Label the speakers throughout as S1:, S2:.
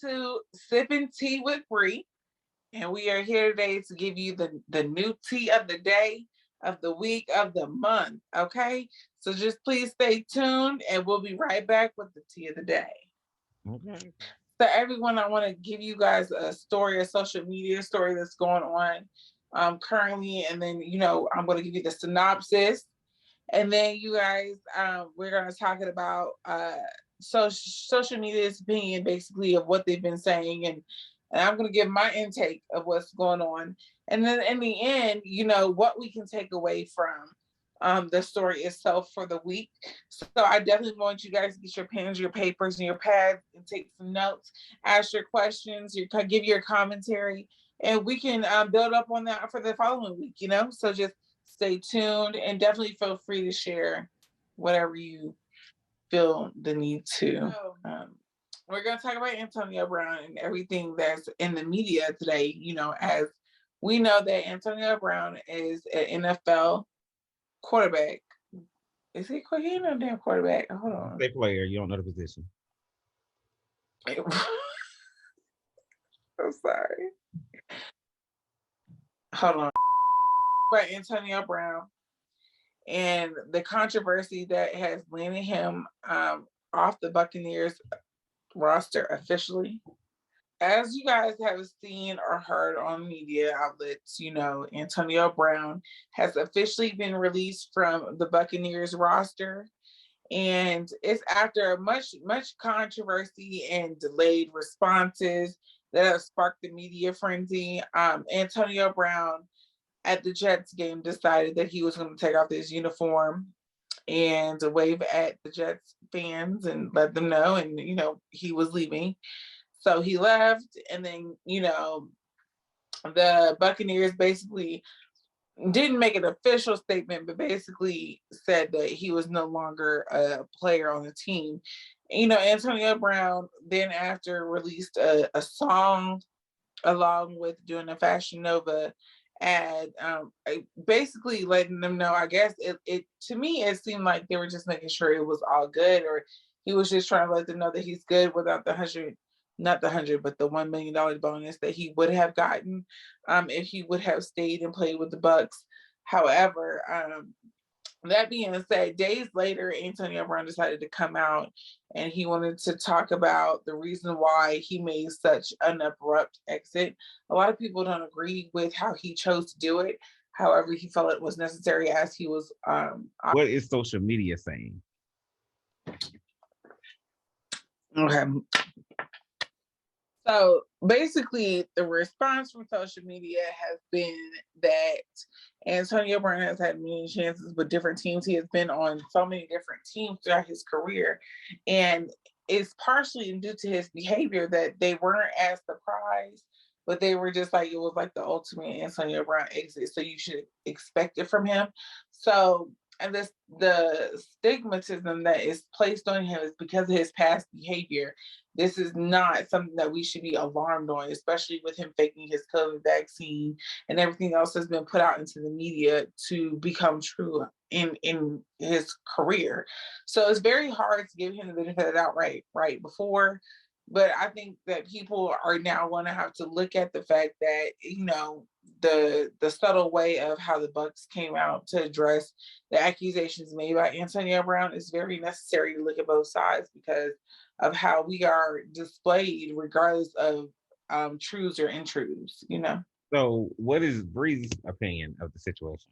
S1: to Sipping Tea with Brie, and we are here today to give you the new tea of the day, of the week, of the month. Okay, so just please stay tuned, and we'll be right back with the tea of the day.
S2: Okay.
S1: So, everyone, I want to give you guys a story, a social media story that's going on currently, and then I'm going to give you the synopsis. And then you guys, we're gonna talk about social media's opinion, basically, of what they've been saying, and I'm gonna give my intake of what's going on. And then in the end, what we can take away from the story itself for the week. So I definitely want you guys to get your pens, your papers, and your pads, and take some notes, ask your questions, give your commentary, and we can build up on that for the following week. So just stay tuned and definitely feel free to share whatever you feel the need to. We're going to talk about Antonio Brown and everything that's in the media today. As we know that Antonio Brown is an NFL quarterback. Is he? He ain't no damn quarterback. Hold on.
S2: Say player, you don't know the position.
S1: I'm sorry. Hold on. But Antonio Brown and the controversy that has landed him off the Buccaneers roster officially. As you guys have seen or heard on media outlets, Antonio Brown has officially been released from the Buccaneers roster. And it's after much controversy and delayed responses that have sparked the media frenzy. Antonio Brown at the Jets game decided that he was going to take off his uniform and wave at the Jets fans and let them know, and he was leaving. So he left, and then the Buccaneers basically didn't make an official statement, but basically said that he was no longer a player on the team. Antonio Brown then after released a song along with doing a Fashion Nova ad, basically letting them know. I guess it to me it seemed like they were just making sure it was all good, or he was just trying to let them know that he's good without not the 100, but the $1 million bonus that he would have gotten if he would have stayed and played with the Bucks. However, that being said, days later, Antonio Brown decided to come out and he wanted to talk about the reason why he made such an abrupt exit. A lot of people don't agree with how he chose to do it. However, he felt it was necessary as he was.
S2: What is social media saying?
S1: Okay. So basically, the response from social media has been that Antonio Brown has had many chances with different teams. He has been on so many different teams throughout his career. And it's partially due to his behavior that they weren't as surprised, but they were just like, it was like the ultimate Antonio Brown exit. So you should expect it from him. So, and the stigmatism that is placed on him is because of his past behavior. This is not something that we should be alarmed on, especially with him faking his COVID vaccine and everything else that's been put out into the media to become true in his career. So it's very hard to give him the benefit of the doubt right before. But I think that people are now going to have to look at the fact that the subtle way of how the Bucks came out to address the accusations made by Antonio Brown is very necessary to look at both sides because of how we are displayed, regardless of truths or intruths.
S2: So, what is Bree's opinion of the situation?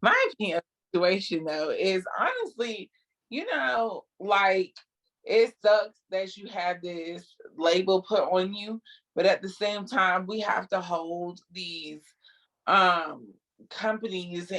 S1: My opinion of the situation, though, is honestly, like it sucks that you have this label put on you, but at the same time, we have to hold these companies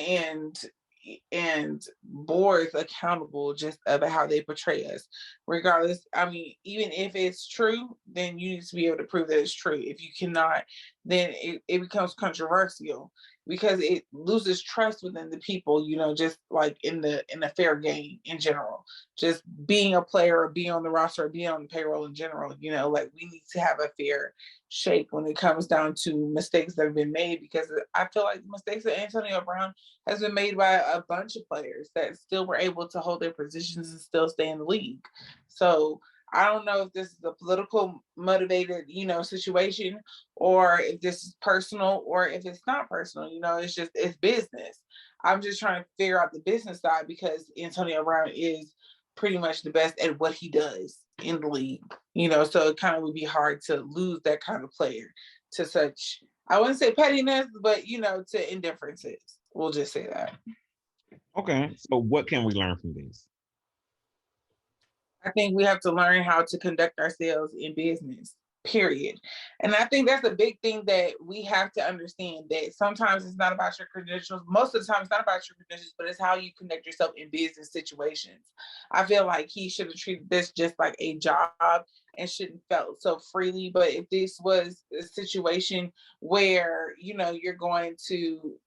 S1: and boards accountable just about how they portray us. Regardless, I mean, even if it's true, then you need to be able to prove that it's true. If you cannot, then it becomes controversial because it loses trust within the people, just like in the fair game in general. Just being a player or being on the roster or being on the payroll in general, like we need to have a fair shake when it comes down to mistakes that have been made because I feel like the mistakes that Antonio Brown has been made by a bunch of players that still were able to hold their positions and still stay in the league. So I don't know if this is a political motivated, situation, or if this is personal, or if it's not personal. It's business. I'm just trying to figure out the business side because Antonio Brown is pretty much the best at what he does in the league. So it kind of would be hard to lose that kind of player to such, I wouldn't say pettiness, but to indifferences. We'll just say that.
S2: Okay, so what can we learn from this?
S1: I think we have to learn how to conduct ourselves in business, period. And I think that's a big thing that we have to understand, that sometimes it's not about your credentials. Most of the time, it's not about your credentials, but it's how you conduct yourself in business situations. I feel like he should have treated this just like a job and shouldn't felt so freely. But if this was a situation where, you're going to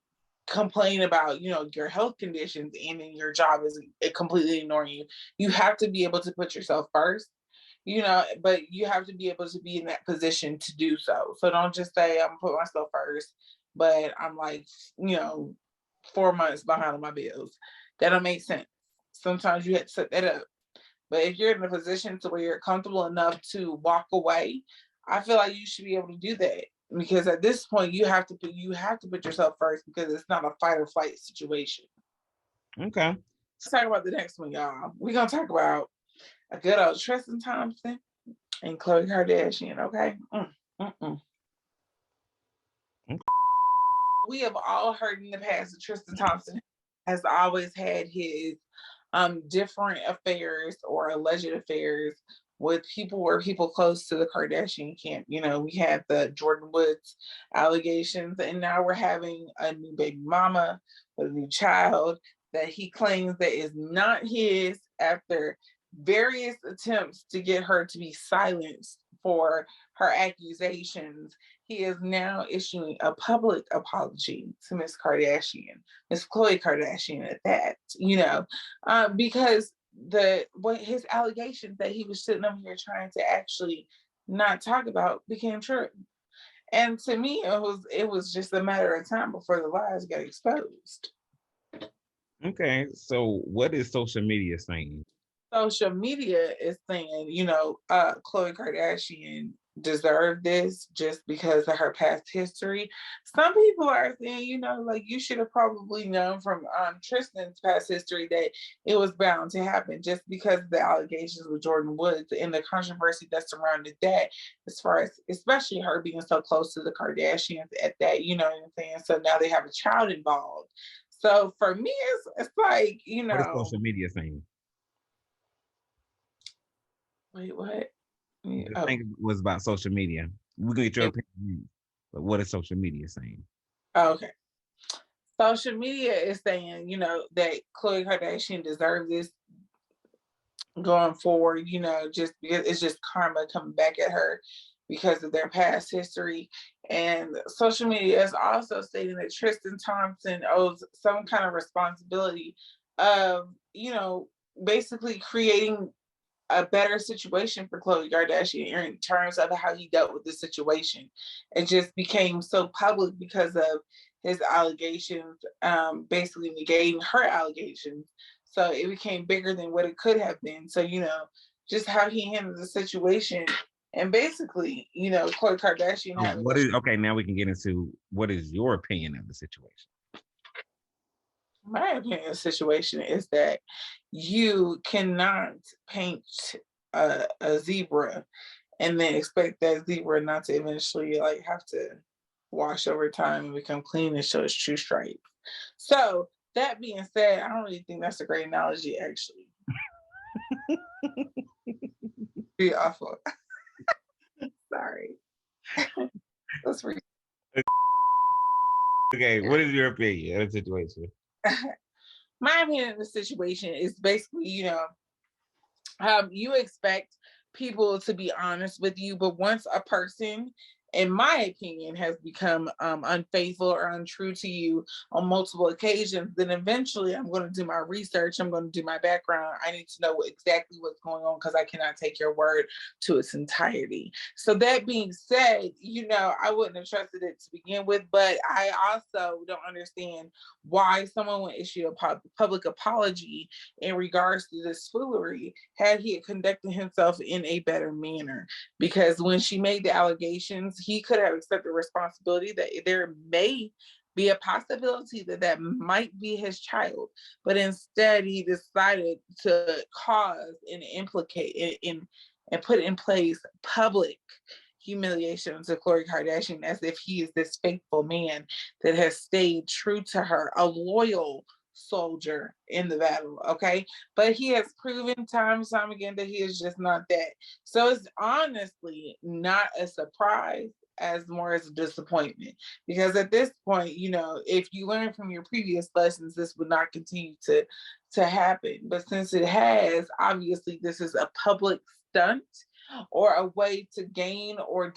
S1: complain about your health conditions and then your job is completely ignoring you, you have to be able to put yourself first, but you have to be able to be in that position to do so. So don't just say I'm put myself first, but I'm like 4 months behind on my bills. That don't make sense. Sometimes you have to set that up. But if you're in a position to where you're comfortable enough to walk away, I feel like you should be able to do that, because at this point you have to put yourself first, because it's not a fight or flight situation.
S2: Okay.
S1: Let's talk about the next one, y'all. We're gonna talk about a good old Tristan Thompson and Khloe Kardashian. Okay. We have all heard in the past that Tristan Thompson has always had his different affairs or alleged affairs with people close to the Kardashian camp. We had the Jordan Woods allegations, and now we're having a new baby mama with a new child that he claims that is not his, after various attempts to get her to be silenced for her accusations. He is now issuing a public apology to Miss Kardashian, Miss Khloe Kardashian at that, because his allegations that he was sitting up here trying to actually not talk about became true. And to me, it was just a matter of time before the lies got exposed.
S2: Okay, so what is social media saying?
S1: Social media is saying, Khloe Kardashian deserved this just because of her past history. Some people are saying, like, you should have probably known from Tristan's past history that it was bound to happen, just because of the allegations with Jordan Woods and the controversy that surrounded that, as far as especially her being so close to the Kardashians at that, you know what I'm saying? So now they have a child involved. So for me, it's like,
S2: What is social media saying?
S1: Wait, what?
S2: I think it was about social media. We can get your opinion, but what is social media saying?
S1: Okay. Social media is saying, that Khloe Kardashian deserves this going forward, just because it's just karma coming back at her because of their past history. And social media is also stating that Tristan Thompson owes some kind of responsibility of, basically creating a better situation for Khloe Kardashian in terms of how he dealt with the situation. It just became so public because of his allegations, basically negating her allegations. So it became bigger than what it could have been. So, just how he handled the situation. And basically, Khloe Kardashian had
S2: okay, now we can get into what is your opinion of the situation.
S1: My opinion of the situation is that you cannot paint a zebra and then expect that zebra not to eventually have to wash over time and become clean and show its true stripes. So that being said, I don't really think that's a great analogy, actually. Be awful. Sorry. That's really
S2: Okay, what is your opinion of the situation?
S1: My opinion of the situation is basically, you expect people to be honest with you, but once a person in my opinion, has become unfaithful or untrue to you on multiple occasions, then eventually I'm going to do my research. I'm going to do my background. I need to know exactly what's going on because I cannot take your word to its entirety. So that being said, I wouldn't have trusted it to begin with, but I also don't understand why someone would issue a public apology in regards to this foolery had he conducted himself in a better manner. Because when she made the allegations, he could have accepted responsibility that there may be a possibility that that might be his child, but instead he decided to cause and implicate and put in place public humiliation to Khloe Kardashian as if he is this faithful man that has stayed true to her, a loyal soldier in the battle. Okay. But he has proven time and time again that he is just not that. So it's honestly not a surprise as more as a disappointment. Because at this point, if you learn from your previous lessons, this would not continue to happen. But since it has, obviously this is a public stunt or a way to gain or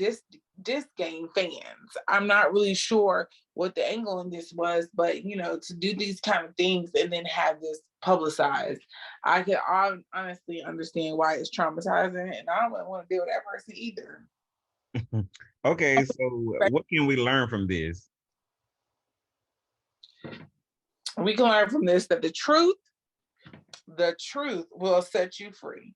S1: disgain fans. I'm not really sure what the angle in this was, but to do these kind of things and then have this publicized, I can honestly understand why it's traumatizing, and I don't want to deal with that person either.
S2: Okay, so what can we learn from this?
S1: We can learn from this that the truth will set you free.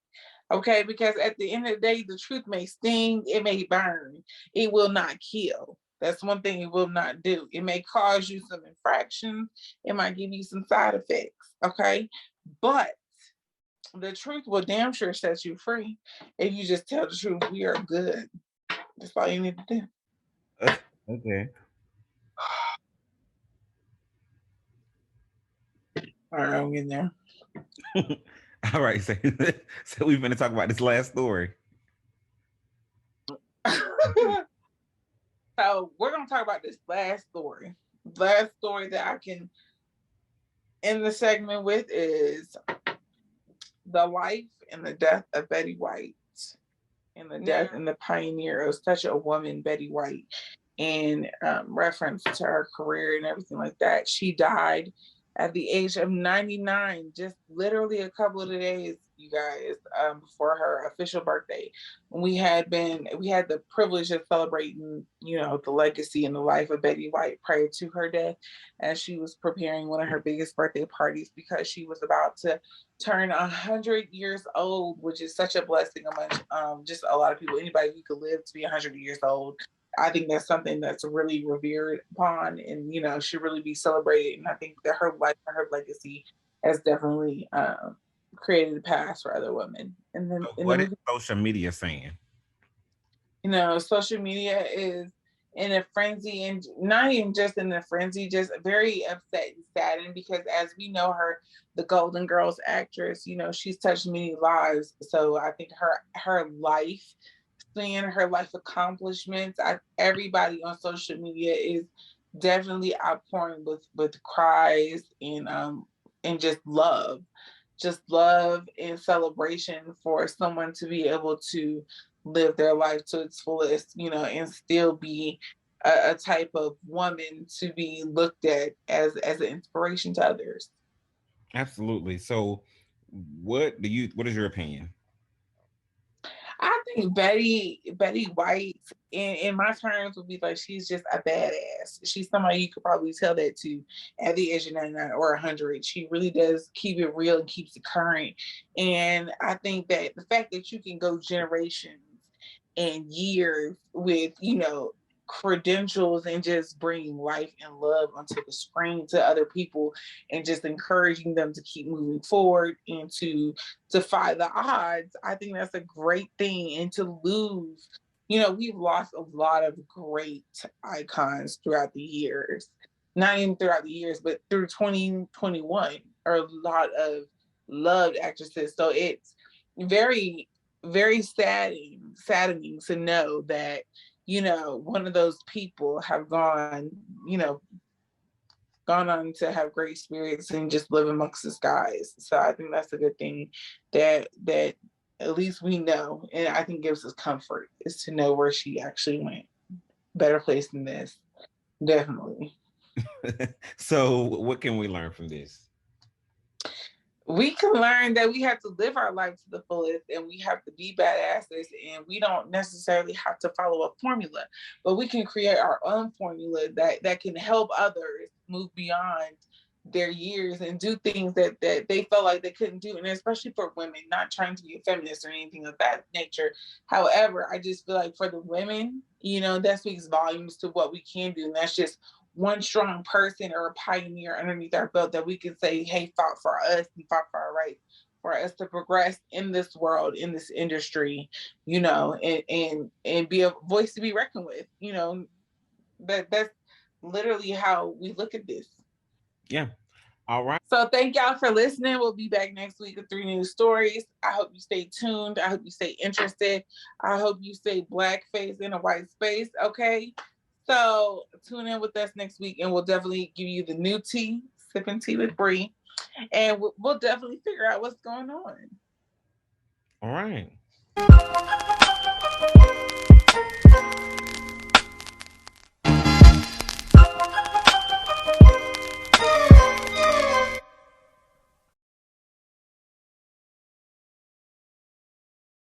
S1: Okay, because at the end of the day, the truth may sting, it may burn, it will not kill. That's one thing it will not do. It may cause you some infractions, it might give you some side effects. Okay, but the truth will damn sure set you free if you just tell the truth. We are good. That's all you need to do.
S2: Okay.
S1: All right, I'm getting there.
S2: All right, so we're going to talk about this last story.
S1: So we're going to talk about this last story. Last story that I can end the segment with is the life and the death of Betty White, and the death and the pioneer of such a woman, Betty White, in reference to her career and everything like that. She died at the age of 99, just literally a couple of days, you guys, before her official birthday. We had the privilege of celebrating, the legacy and the life of Betty White prior to her death, as she was preparing one of her biggest birthday parties because she was about to turn 100 years old, which is such a blessing among just a lot of people. Anybody who could live to be 100 years old, I think that's something that's really revered upon, and should really be celebrated. And I think that her life and her legacy has definitely created a path for other women. And then,
S2: so what is social media saying?
S1: Social media is in a frenzy, and not even just in a frenzy, just very upset and saddened because, as we know her, the Golden Girls actress, she's touched many lives. So I think her life, seeing her life accomplishments, everybody on social media is definitely outpouring with cries and just love and celebration for someone to be able to live their life to its fullest, and still be a type of woman to be looked at as an inspiration to others.
S2: Absolutely. So what is your opinion?
S1: I think Betty White, in my terms, would be like she's just a badass. She's somebody you could probably tell that to at the age of 99 or 100. She really does keep it real and keeps it current. And I think that the fact that you can go generations and years with, credentials and just bringing life and love onto the screen to other people and just encouraging them to keep moving forward and to defy the odds, I think that's a great thing. And to lose, we've lost a lot of great icons throughout the years. Not even throughout the years, but through 2021, are a lot of loved actresses. So it's very, very saddening to know that one of those people have gone on to have great spirits and just live amongst the skies. So I think that's a good thing that at least we know, and I think gives us comfort, is to know where she actually went. better place than this. Definitely.
S2: So what can we learn from this?
S1: We can learn that we have to live our life to the fullest and we have to be badasses, and we don't necessarily have to follow a formula, but we can create our own formula that can help others move beyond their years and do things that they felt like they couldn't do. And especially for women, not trying to be a feminist or anything of that nature. However, I just feel like for the women, that speaks volumes to what we can do. And that's just one strong person or a pioneer underneath our belt that we can say, hey, fought for us and fought for our rights, for us to progress in this world, in this industry, and be a voice to be reckoned with. That's literally how we look at this.
S2: Yeah. All right.
S1: So thank y'all for listening. We'll be back next week with 3 new stories. I hope you stay tuned. I hope you stay interested. I hope you stay blackface in a white space. Okay. So tune in with us next week, and we'll definitely give you the new tea, sipping tea with Brie, and we'll definitely figure out what's going on.
S2: All right.